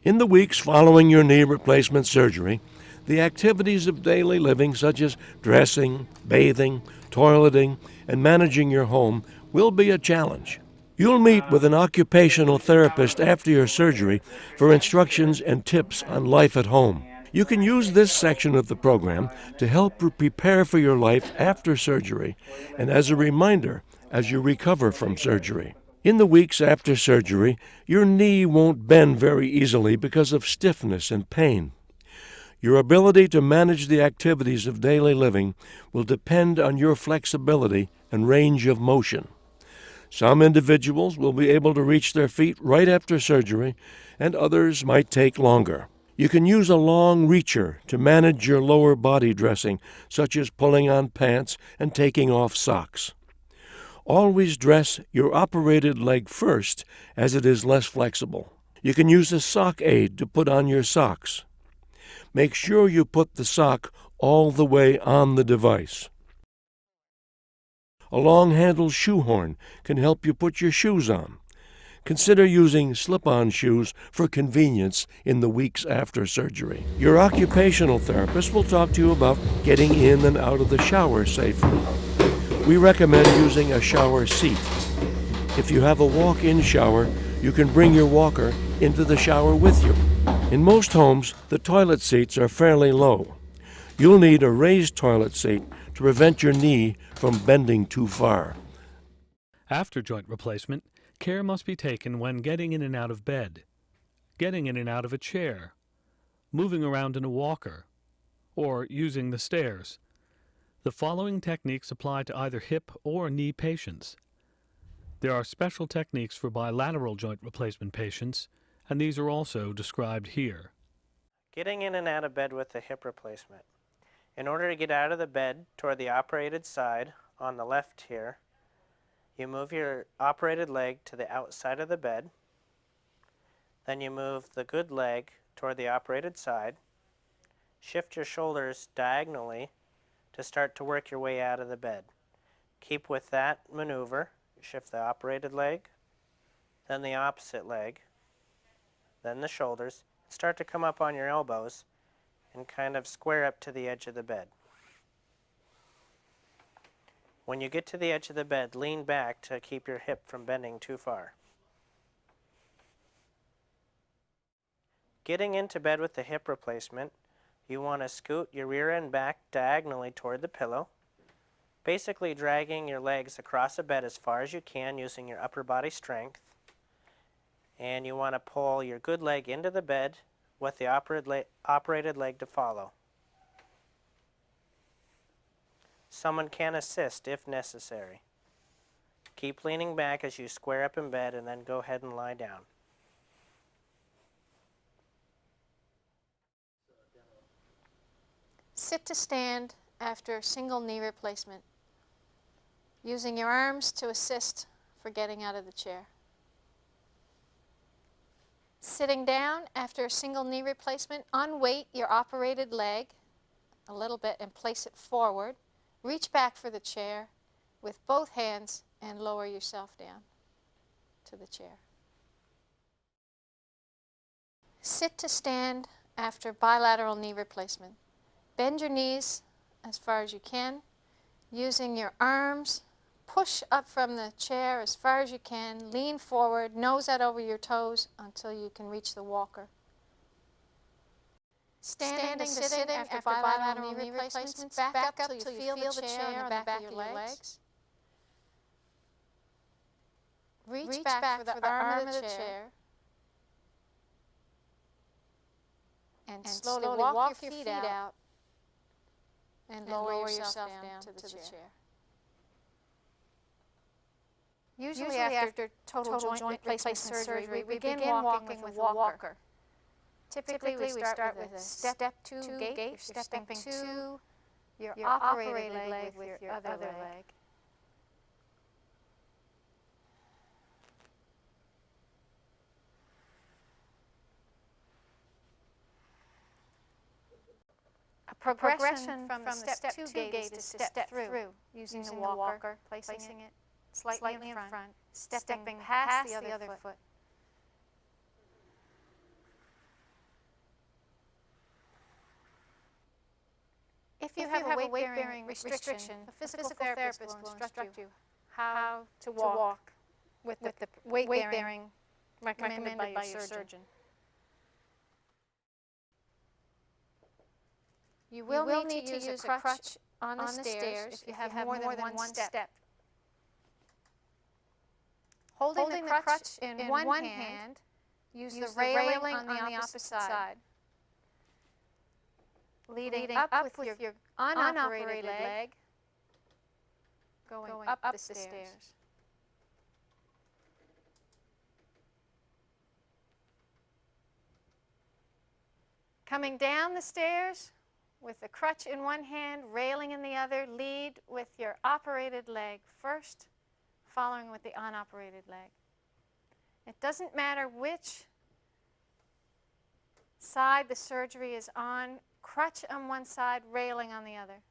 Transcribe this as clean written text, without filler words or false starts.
In the weeks following your knee replacement surgery, the activities of daily living, such as dressing, bathing, toileting, and managing your home, will be a challenge. You'll meet with an occupational therapist after your surgery for instructions and tips on life at home. You can use this section of the program to help you prepare for your life after surgery and as a reminder as you recover from surgery. In the weeks after surgery, your knee won't bend very easily because of stiffness and pain. Your ability to manage the activities of daily living will depend on your flexibility and range of motion. Some individuals will be able to reach their feet right after surgery, and others might take longer. You can use a long reacher to manage your lower body dressing, such as pulling on pants and taking off socks. Always dress your operated leg first, as it is less flexible. You can use a sock aid to put on your socks. Make sure you put the sock all the way on the device. A long-handled shoehorn can help you put your shoes on. Consider using slip-on shoes for convenience in the weeks after surgery. Your occupational therapist will talk to you about getting in and out of the shower safely. We recommend using a shower seat. If you have a walk-in shower, you can bring your walker into the shower with you. In most homes, the toilet seats are fairly low. You'll need a raised toilet seat to prevent your knee from bending too far. After joint replacement, care must be taken when getting in and out of bed, getting in and out of a chair, moving around in a walker, or using the stairs. The following techniques apply to either hip or knee patients. There are special techniques for bilateral joint replacement patients, and these are also described here. Getting in and out of bed with the hip replacement. In order to get out of the bed toward the operated side on the left here, you move your operated leg to the outside of the bed. Then you move the good leg toward the operated side. Shift your shoulders diagonally to start to work your way out of the bed. Keep with that maneuver. Shift the operated leg, then the opposite leg, then the shoulders. Start to come up on your elbows and kind of square up to the edge of the bed. When you get to the edge of the bed, lean back to keep your hip from bending too far. Getting into bed with the hip replacement, you want to scoot your rear end back diagonally toward the pillow, basically dragging your legs across the bed as far as you can using your upper body strength. And you want to pull your good leg into the bed with the operated leg to follow. Someone can assist if necessary. Keep leaning back as you square up in bed and then go ahead and lie down. Sit to stand after single knee replacement, using your arms to assist for getting out of the chair. Sitting down after a single knee replacement, unweight your operated leg a little bit and place it forward. Reach back for the chair with both hands and lower yourself down to the chair. Sit to stand after bilateral knee replacement. Bend your knees as far as you can, using your arms. Push up from the chair as far as you can. Lean forward, nose out over your toes until you can reach the walker. Standing to sitting after bilateral knee replacements, back up till you feel the chair on the back of your legs. Reach back for the arm of the chair. And slowly walk your feet out and lower yourself down to the chair. Usually after total joint replacement surgery, we begin walking with a walker. Typically we start with a step two gait. You're stepping to your operated leg with your other leg. A progression from the step two gait is to step through, using the walker, placing it slightly in front, stepping past the other foot. you have a weight-bearing restriction, the physical therapist will instruct you how to walk with the weight-bearing recommended by your surgeon. You will need to use a crutch on the stairs if you have more than one step. Holding the crutch in one hand, use the railing on the opposite side. Leading up with your unoperated leg, going up the stairs. Coming down the stairs with the crutch in one hand, railing in the other, lead with your operated leg first, following with the unoperated leg. It doesn't matter which side the surgery is on, crutch on one side, railing on the other.